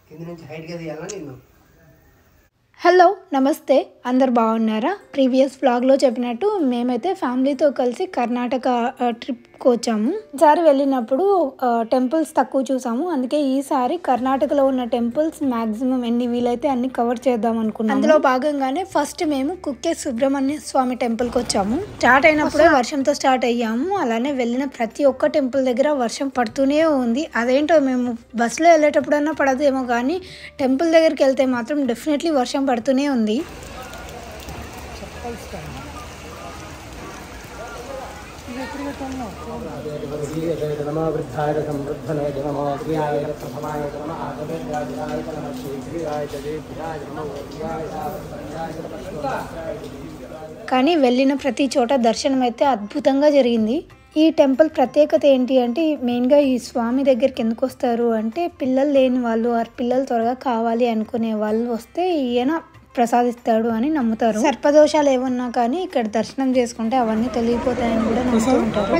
కింద నుంచి హైట్గా తీయాలా నేను. హలో నమస్తే, అందరు బాగున్నారా? ప్రీవియస్ వ్లాగ్లో చెప్పినట్టు మేమైతే ఫ్యామిలీతో కలిసి కర్ణాటక ట్రిప్కి వచ్చాము. ఈసారి వెళ్ళినప్పుడు టెంపుల్స్ తక్కువ చూసాము, అందుకే ఈసారి కర్ణాటకలో ఉన్న టెంపుల్స్ మ్యాక్సిమం ఎన్ని వీలైతే అన్ని కవర్ చేద్దాం అనుకున్నాము. అందులో భాగంగానే ఫస్ట్ మేము కుక్కే సుబ్రహ్మణ్య స్వామి టెంపుల్కి వచ్చాము. స్టార్ట్ అయినప్పుడే వర్షంతో స్టార్ట్ అయ్యాము. అలానే వెళ్ళిన ప్రతి ఒక్క టెంపుల్ దగ్గర వర్షం పడుతూనే ఉంది. అదేంటో మేము బస్సులో వెళ్ళేటప్పుడన్నా పడదేమో కానీ టెంపుల్ దగ్గరికి వెళ్తే మాత్రం డెఫినెట్లీ వర్షం పడుతూనే ఉంది. కానీ వెళ్ళిన ప్రతి చోట దర్శనం అయితే అద్భుతంగా జరిగింది. ఈ టెంపుల్ ప్రత్యేకత ఏంటి అంటే మెయిన్గా ఈ స్వామి దగ్గరికి ఎందుకు వస్తారు అంటే పిల్లలు లేని వాళ్ళు పిల్లలు త్వరగా కావాలి అనుకునే వాళ్ళు వస్తే ఈయన ప్రసాదిస్తాడు అని నమ్ముతారు. సర్పదోషాలు ఏమన్నా కానీ ఇక్కడ దర్శనం చేసుకుంటే అవన్నీ తొలగిపోతాయని కూడా నమ్ముతూ ఉంటారు.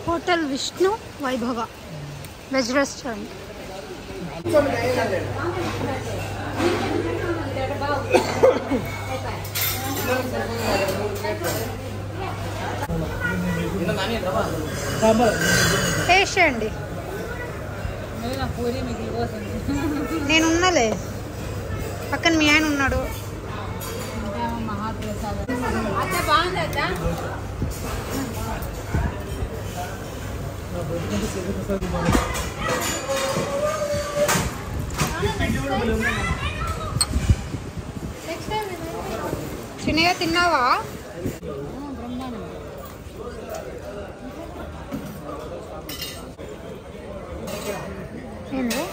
హోటల్ విష్ణు వైభవ వెజ్ రెస్టారెంట్. టేస్ట్ చేయండి. నేనున్నలే, పక్కన మీ ఆయన ఉన్నాడు. చిన్నగా తిన్నావా? ఏంది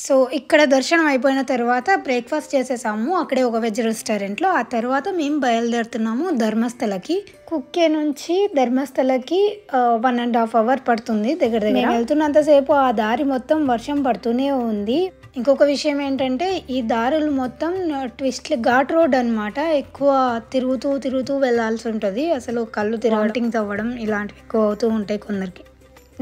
సో ఇక్కడ దర్శనం అయిపోయిన తర్వాత బ్రేక్ఫాస్ట్ చేసేసాము అక్కడే ఒక వెజ్ రెస్టారెంట్లో. ఆ తర్వాత మేము బయలుదేరుతున్నాము ధర్మస్థలకి. కుక్కే నుంచి ధర్మస్థలకి 1.5 hours పడుతుంది దగ్గర దగ్గర. వెళ్తున్నంతసేపు ఆ దారి మొత్తం వర్షం పడుతూనే ఉంది. ఇంకొక విషయం ఏంటంటే ఈ దారులు మొత్తం ట్విస్ట్ ఘాట్ రోడ్ అనమాట. ఎక్కువ తిరుగుతూ వెళ్ళాల్సి ఉంటుంది. అసలు కళ్ళు తిరగటింగ్ అవ్వడం ఇలాంటివి ఎక్కువ అవుతూ ఉంటాయి కొందరికి.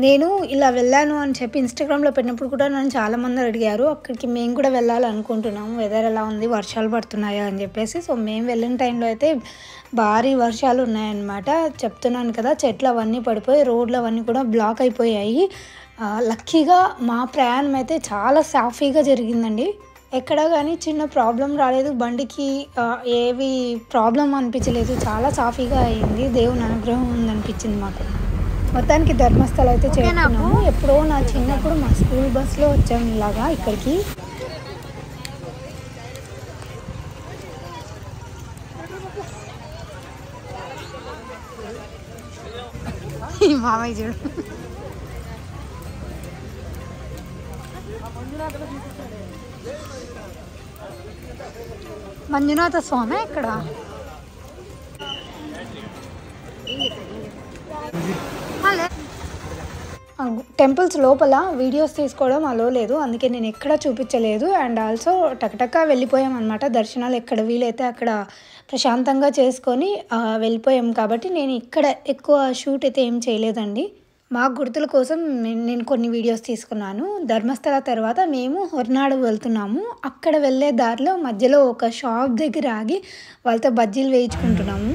నేను ఇలా వెళ్ళాను అని చెప్పి ఇన్స్టాగ్రామ్లో పెట్టినప్పుడు కూడా నన్ను చాలామంది అడిగారు. అక్కడికి మేము కూడా వెళ్ళాలనుకుంటున్నాము, వెదర్ ఎలా ఉంది, వర్షాలు పడుతున్నాయా అని చెప్పేసి. సో మేము వెళ్ళిన టైంలో అయితే భారీ వర్షాలు ఉన్నాయన్నమాట. చెప్తున్నాను కదా, చెట్లు అవన్నీ పడిపోయి రోడ్లు అవన్నీ కూడా బ్లాక్ అయిపోయాయి. లక్కీగా మా ప్రయాణం అయితే చాలా సాఫీగా జరిగిందండి. ఎక్కడ కానీ చిన్న ప్రాబ్లం రాలేదు, బండికి ఏవి ప్రాబ్లం అనిపించలేదు, చాలా సాఫీగా అయింది. దేవుని అనుగ్రహం ఉందనిపించింది మాకు. మొత్తానికి ధర్మస్థలం అయితే చేరుకున్నాము. ఎప్పుడో నా చిన్నప్పుడు మా స్కూల్ బస్లో వచ్చాము ఇలాగా ఇక్కడికి. ఈ మామయ్య చూడు, మంజునాథ స్వామి ఇక్కడ. టెంపుల్స్ లోపల వీడియోస్ తీసుకోవడం అలో లేదు, అందుకే నేను ఎక్కడ చూపించలేదు. అండ్ ఆల్సో టక్టక్గా వెళ్ళిపోయాం అనమాట. దర్శనాలు ఎక్కడ వీలైతే అక్కడ ప్రశాంతంగా చేసుకొని వెళ్ళిపోయాం. కాబట్టి నేను ఇక్కడ ఎక్కువ షూట్ అయితే ఏం చేయలేదండి. మా గుర్తుల కోసం నేను కొన్ని వీడియోస్ తీసుకున్నాను. ధర్మస్థల తర్వాత మేము హొర్నాడు వెళ్తున్నాము. అక్కడ వెళ్ళే దారిలో మధ్యలో ఒక షాప్ దగ్గర ఆగి వాళ్ళతో బజ్జీలు వేయించుకుంటున్నాము.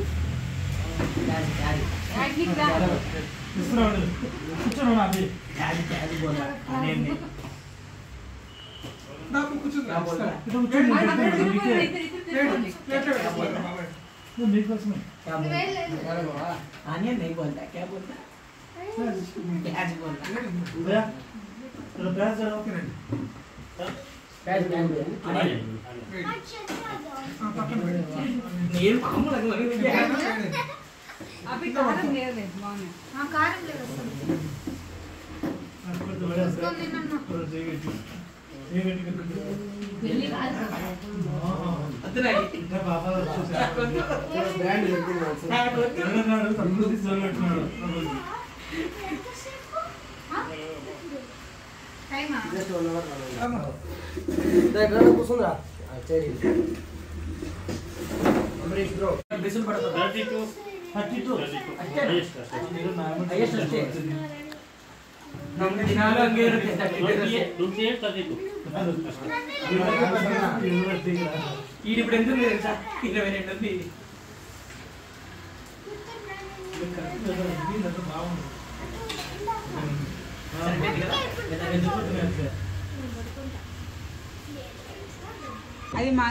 ఇప్పుడు ఎందుకు లేదు సార్ 22 ఉంది.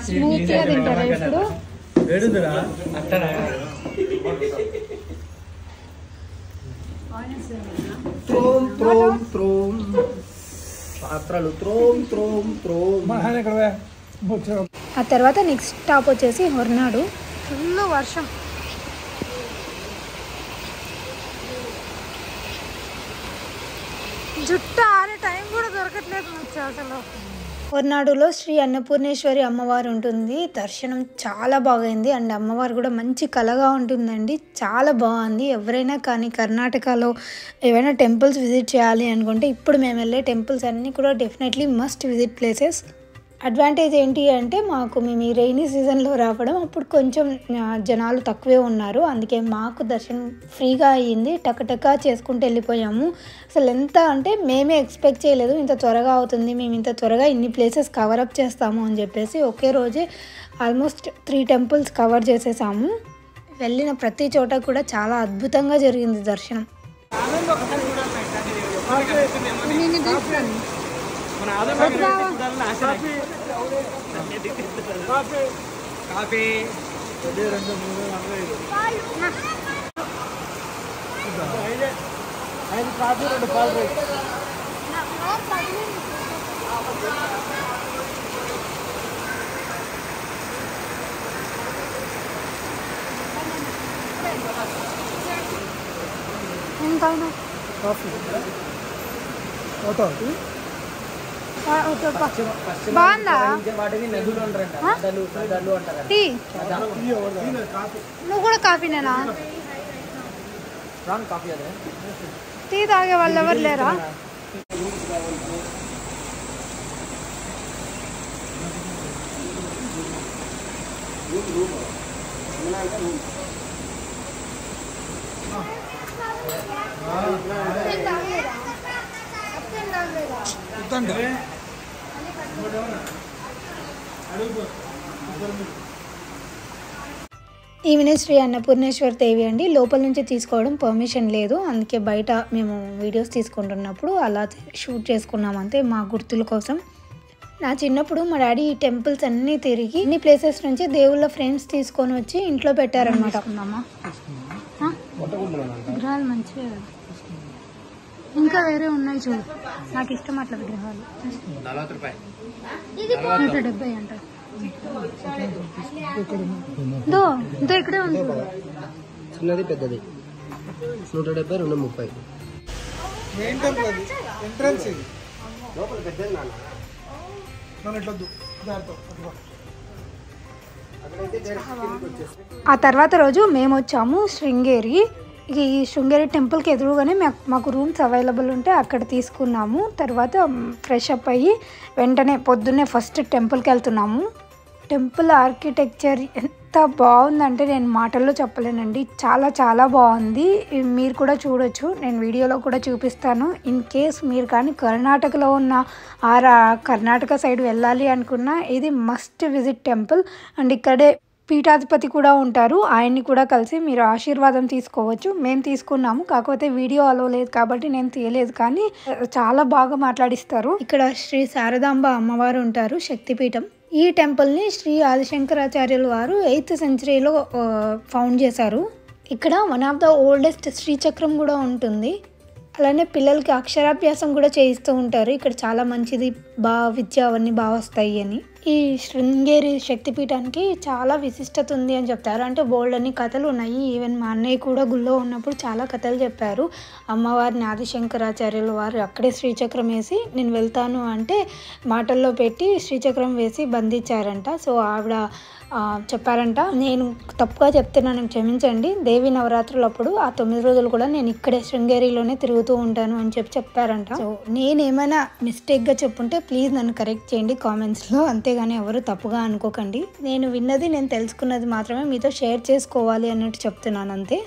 స్మూత్గా తింటారా ఇప్పుడు? ఆ తర్వాత నెక్స్ట్ స్టాప్ వచ్చేసి హొర్నాడు. ఫుల్ వర్షం. జుట్టు ఆరే టైం కూడా దొరకట్లేదు అసలు. హొర్నాడులో శ్రీ అన్నపూర్ణేశ్వరి అమ్మవారు ఉంటుంది. దర్శనం చాలా బాగైంది అండ్ అమ్మవారు కూడా మంచి కళగా ఉంటుందండి. చాలా బాగుంది. ఎవరైనా కానీ కర్ణాటకలో ఏవైనా టెంపుల్స్ విజిట్ చేయాలి అనుకుంటే ఇప్పుడు మేము వెళ్ళే టెంపుల్స్ అన్నీ కూడా definitely must visit places. Advantage ఏంటి అంటే మేము ఈ రైనీ సీజన్లో రావడం అప్పుడు కొంచెం జనాలు తక్కువే ఉన్నారు. అందుకే మాకు దర్శనం ఫ్రీగా అయ్యింది. టకటకా చేసుకుంటూ వెళ్ళిపోయాము. అసలు ఎంత అంటే మేమే ఎక్స్పెక్ట్ చేయలేదు ఇంత త్వరగా అవుతుంది, మేము ఇంత త్వరగా ఇన్ని ప్లేసెస్ కవరప్ చేస్తాము అని చెప్పేసి ఒకే రోజే ఆల్మోస్ట్ 3 టెంపుల్స్ కవర్ చేసేసాము. వెళ్ళిన ప్రతి చోట కూడా చాలా అద్భుతంగా జరిగింది దర్శనం. బాగుందా? టీ నువ్వు కూడా కాఫీనేనా? టీ తాగే వాళ్ళు ఎవరు లేరా? ఈమెనే శ్రీ అన్నపూర్ణేశ్వరి దేవి అండి. లోపల నుంచి తీసుకోవడం పర్మిషన్ లేదు, అందుకే బయట మేము వీడియోస్ తీసుకుంటున్నప్పుడు అలా షూట్ చేసుకున్నాం అంతే మా గుర్తుల కోసం. నా చిన్నప్పుడు మా డాడీ ఈ టెంపుల్స్ అన్నీ తిరిగి ఇన్ని ప్లేసెస్ నుంచి దేవుళ్ళ ఫ్రేమ్స్ తీసుకొని వచ్చి ఇంట్లో పెట్టారనమాట. విగ్రహాలు మంచివే కదా, ఇంకా వేరే ఉన్నాయి చూడు. నాకు ఇష్టం అట్లా విగ్రహాలు. 170 అంట. ఇక్కడే ఉంది. చిన్నది పెద్దది 170 230. ఆ తర్వాత రోజు మేము వచ్చాము శృంగేరి. ఈ శృంగేరి టెంపుల్కి ఎదురుగానే మాకు రూమ్స్ అవైలబుల్ ఉంటే అక్కడ తీసుకున్నాము. తర్వాత ఫ్రెష్ అప్ అయ్యి వెంటనే పొద్దున్నే ఫస్ట్ టెంపుల్కి వెళ్తున్నాము. టెంపుల్ ఆర్కిటెక్చర్ ఎంత బాగుందంటే నేను మాటల్లో చెప్పలేనండి. చాలా చాలా బాగుంది. మీరు కూడా చూడొచ్చు, నేను వీడియోలో కూడా చూపిస్తాను. ఇన్ కేస్ మీరు కానీ కర్ణాటకలో ఉన్న కర్ణాటక సైడ్ వెళ్ళాలి అనుకున్నా ఇది మస్ట్ విజిట్ టెంపుల్. అండ్ ఇక్కడే పీఠాధిపతి కూడా ఉంటారు. ఆయన్ని కూడా కలిసి మీరు ఆశీర్వాదం తీసుకోవచ్చు. మేము తీసుకున్నాము, కాకపోతే వీడియో అలో లేదు కాబట్టి నేను తీయలేదు, కానీ చాలా బాగా మాట్లాడిస్తారు. ఇక్కడ శ్రీ శారదాంబ అమ్మవారు ఉంటారు, శక్తిపీఠం. ఈ టెంపుల్ని శ్రీ ఆదిశంకరాచార్యుల వారు 8th సెంచరీలో ఫౌండ్ చేశారు. ఇక్కడ వన్ ఆఫ్ ద ఓల్డెస్ట్ శ్రీచక్రం కూడా ఉంటుంది. అలానే పిల్లలకి అక్షరాభ్యాసం కూడా చేయిస్తూ ఉంటారు. ఇక్కడ చాలా మంచిది, విద్య అవన్నీ బాగా వస్తాయి అని. ఈ శృంగేరి శక్తిపీఠానికి చాలా విశిష్టత ఉంది అని చెప్తారు. అంటే బోల్డ్ అన్ని కథలు ఉన్నాయి. ఈవెన్ మా అన్నయ్య కూడా గుళ్ళో ఉన్నప్పుడు చాలా కథలు చెప్పారు. అమ్మవారిని ఆదిశంకరాచార్యుల వారు అక్కడే శ్రీచక్రం వేసి నేను వెళ్తాను అంటే మాటల్లో పెట్టి శ్రీచక్రం వేసి బంధించారంట. సో ఆవిడ చెప్పారంట, నేను తప్పుగా చెప్తున్నాను క్షమించండి, దేవి నవరాత్రులు అప్పుడు ఆ 9 రోజులు కూడా నేను ఇక్కడే శృంగేరిలోనే తిరుగుతూ ఉంటాను అని చెప్పారంట. సో నేనేమైనా మిస్టేక్గా చెప్పుంటే ప్లీజ్ నన్ను కరెక్ట్ చేయండి కామెంట్స్లో, అంతేగాని ఎవరు తప్పుగా అనుకోకండి. నేను విన్నది, నేను తెలుసుకున్నది మాత్రమే మీతో షేర్ చేసుకోవాలి అన్నట్టు చెప్తున్నాను అంతే.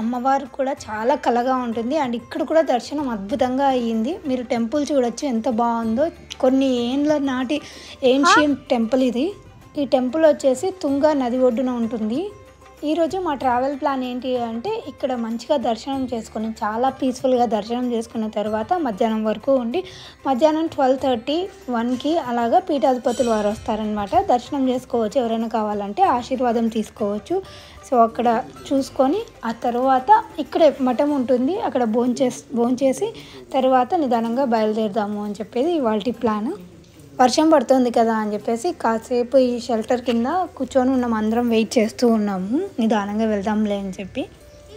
అమ్మవారు కూడా చాలా కళగా ఉంటుంది. అండ్ ఇక్కడ కూడా దర్శనం అద్భుతంగా అయ్యింది. మీరు టెంపుల్ చూడొచ్చు ఎంత బాగుందో. కొన్ని ఏండ్ల నాటి ఏన్షియంట్ టెంపుల్ ఇది. ఈ టెంపుల్ వచ్చేసి తుంగా నది ఒడ్డున ఉంటుంది. ఈరోజు మా ట్రావెల్ ప్లాన్ ఏంటి అంటే ఇక్కడ మంచిగా దర్శనం చేసుకుని చాలా పీస్ఫుల్గా దర్శనం చేసుకున్న తర్వాత మధ్యాహ్నం వరకు ఉండి మధ్యాహ్నం 12:30-1కి అలాగా పీఠాధిపతులు వారు వస్తారనమాట. దర్శనం చేసుకోవచ్చు, ఎవరైనా కావాలంటే ఆశీర్వాదం తీసుకోవచ్చు. సో అక్కడ చూసుకొని ఆ తర్వాత ఇక్కడే మఠం ఉంటుంది, అక్కడ భోంచేసి తర్వాత నిదానంగా బయలుదేరదాము అని చెప్పేది ఇవాల్టి ప్లాన్. వర్షం పడుతుంది కదా అని చెప్పేసి కాసేపు ఈ షెల్టర్ కింద కూర్చొని ఉన్నాం, అందరం వెయిట్ చేస్తూ ఉన్నాము, నిదానంగా వెళ్దాంలే అని చెప్పి.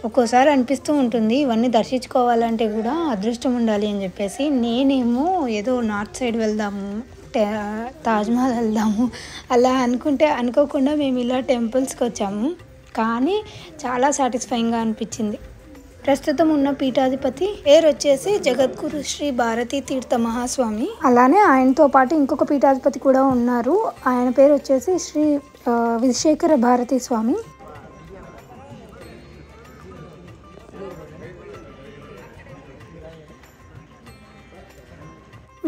ఒక్కోసారి అనిపిస్తూ ఉంటుంది ఇవన్నీ దర్శించుకోవాలంటే కూడా అదృష్టం ఉండాలి అని చెప్పేసి. నేనేమో ఏదో నార్త్ సైడ్ వెళ్దాము, తాజ్మహల్ వెళ్దాము అలా అనుకోకుండా మేము ఇలా టెంపుల్స్కి వచ్చాము. కానీ చాలా సాటిస్ఫైయింగ్గా అనిపించింది. ప్రస్తుతం ఉన్న పీఠాధిపతి పేరు వచ్చేసి జగద్గురు శ్రీ భారతీ తీర్థ మహాస్వామి. అలానే ఆయనతో పాటు ఇంకొక పీఠాధిపతి కూడా ఉన్నారు. ఆయన పేరు వచ్చేసి శ్రీ విశేఖర భారతీ స్వామి.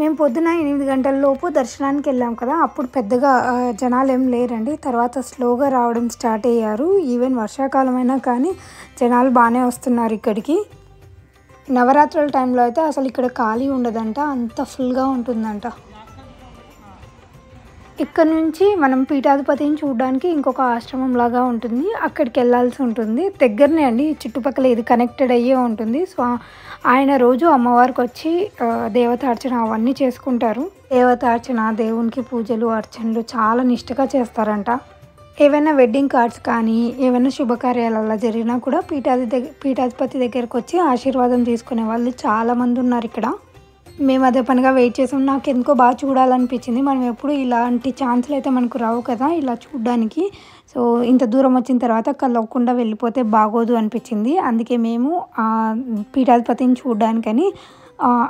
మేము పొద్దున 8 గంటల లోపు దర్శనానికి వెళ్ళాం కదా, అప్పుడు పెద్దగా జనాలు ఏం లేరండి. తర్వాత స్లోగా రావడం స్టార్ట్ అయ్యారు. ఈవెన్ వర్షాకాలం అయినా కానీ జనాలు బాగానే వస్తున్నారు ఇక్కడికి. నవరాత్రుల టైంలో అయితే అసలు ఇక్కడ ఖాళీ ఉండదంట, అంత ఫుల్గా ఉంటుందంట. ఇక్కడ నుంచి మనం పీఠాధిపతిని చూడడానికి ఇంకొక ఆశ్రమం లాగా ఉంటుంది, అక్కడికి వెళ్ళాల్సి ఉంటుంది. దగ్గరనే అండి, చుట్టుపక్కల ఇది కనెక్టెడ్ అయ్యే ఉంటుంది. సో ఆయన రోజు అమ్మవారికి వచ్చి దేవతార్చన అవన్నీ చేసుకుంటారు. దేవతార్చన, దేవునికి పూజలు అర్చనలు చాలా నిష్టగా చేస్తారంట. ఏవైనా వెడ్డింగ్ కార్డ్స్ కానీ ఏమైనా శుభకార్యాలు అలా జరిగినా కూడా పీఠాధిపతి దగ్గరకు వచ్చి ఆశీర్వాదం తీసుకునే వాళ్ళు చాలామంది ఉన్నారు ఇక్కడ. మేము అదే పనిగా వెయిట్ చేసాం. నాకు ఎందుకో బాగా చూడాలనిపించింది. మనం ఎప్పుడు ఇలాంటి ఛాన్సులు అయితే మనకు రావు కదా ఇలా చూడడానికి. సో ఇంత దూరం వచ్చిన తర్వాత కలవకుండా వెళ్ళిపోతే బాగోదు అనిపించింది. అందుకే మేము పీఠాధిపతిని చూడడానికని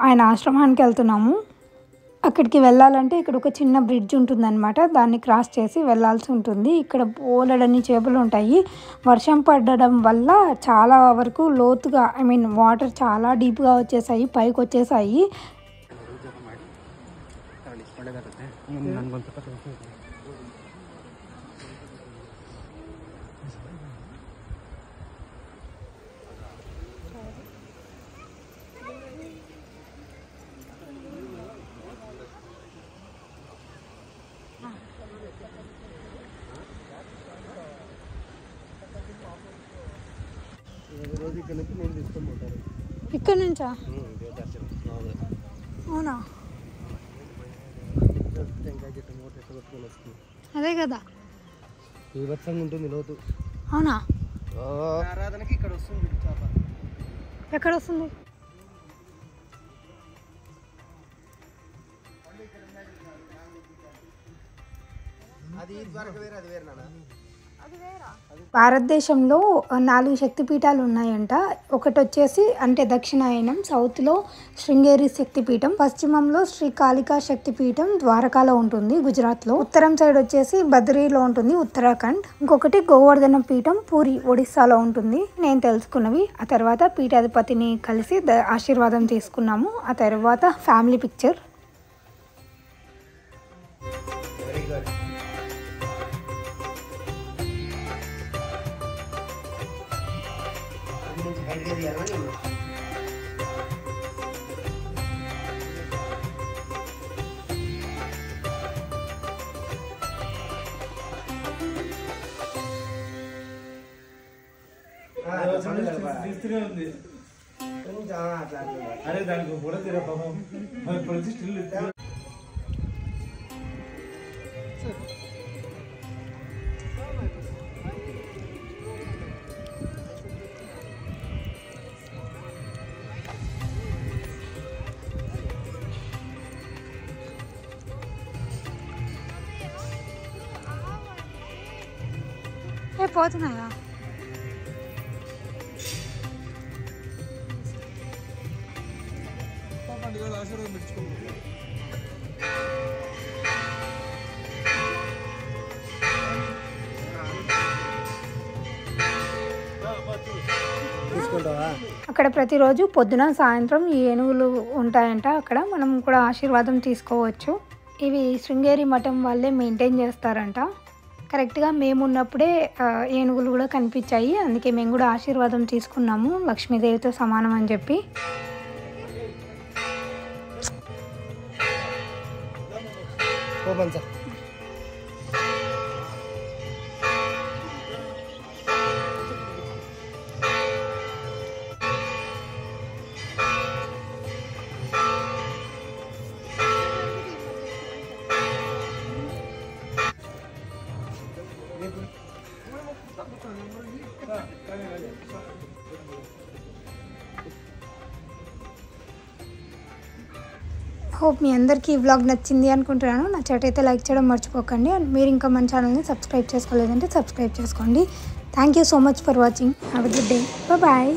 ఆయన ఆశ్రమానికి వెళ్తున్నాము. అక్కడికి వెళ్ళాలంటే ఇక్కడ ఒక చిన్న బ్రిడ్జ్ ఉంటుందన్నమాట, దాన్ని క్రాస్ చేసి వెళ్ళాల్సి ఉంటుంది. ఇక్కడ బోలెడన్ని చేపలు ఉంటాయి. వర్షం పడడం వల్ల చాలా వరకు లోతుగా వాటర్ చాలా డీప్గా వచ్చేసాయి, పైకి వచ్చేసాయి. ఇక్కడ నుంచా? అవునా? అదే కదా, ఉంటుంది లోతు. అవునా? ఆరాధనకి ఇక్కడ వస్తుంది చేప. ఎక్కడ వస్తుంది? అది ద్వారక వేరే, అది వేరే నాన్న. భారతదేశంలో 4 శక్తిపీఠాలు ఉన్నాయంట. ఒకటి వచ్చేసి అంటే దక్షిణాయనం, సౌత్లో శృంగేరి శక్తిపీఠం, పశ్చిమంలో శ్రీ కాళికా శక్తిపీఠం ద్వారకాలో ఉంటుంది గుజరాత్లో, ఉత్తరం సైడ్ వచ్చేసి బద్రీలో ఉంటుంది ఉత్తరాఖండ్, ఇంకొకటి గోవర్ధన పీఠం పూరి ఒడిస్సాలో ఉంటుంది. నేను తెలుసుకున్నవి. ఆ తర్వాత పీఠాధిపతిని కలిసి ఆశీర్వాదం తీసుకున్నాము. ఆ తర్వాత ఫ్యామిలీ పిక్చర్. బయటకి తీయాలని తీస్తూనే ఉంది. కొంచెం అట్లా అరే దానికి కూడా తీరా పాపం ఇప్పుడు స్టిల్ పోతున్నాయా? తీసుకుంటావా? అక్కడ ప్రతిరోజు పొద్దున సాయంత్రం ఈ ఏనుగులు ఉంటాయంట. అక్కడ మనం కూడా ఆశీర్వాదం తీసుకోవచ్చు. ఇవి శృంగేరి మఠం వాళ్ళే మెయింటైన్ చేస్తారంట. కరెక్ట్గా మేము ఉన్నప్పుడే ఏనుగులు కూడా కనిపించాయి. అందుకే మేము కూడా ఆశీర్వాదం తీసుకున్నాము, లక్ష్మీదేవితో సమానం అని చెప్పి. హోప్ మీ అందరికీ ఈ వ్లాగ్ నచ్చింది అనుకుంటున్నాను. నచ్చినట్టయితే లైక్ చేయడం మర్చిపోకండి. అండ్ మీరు ఇంకా మన ఛానల్ని సబ్స్క్రైబ్ చేసుకోలేదంటే సబ్స్క్రైబ్ చేసుకోండి. Thank you so much for watching. Have a good day. Bye.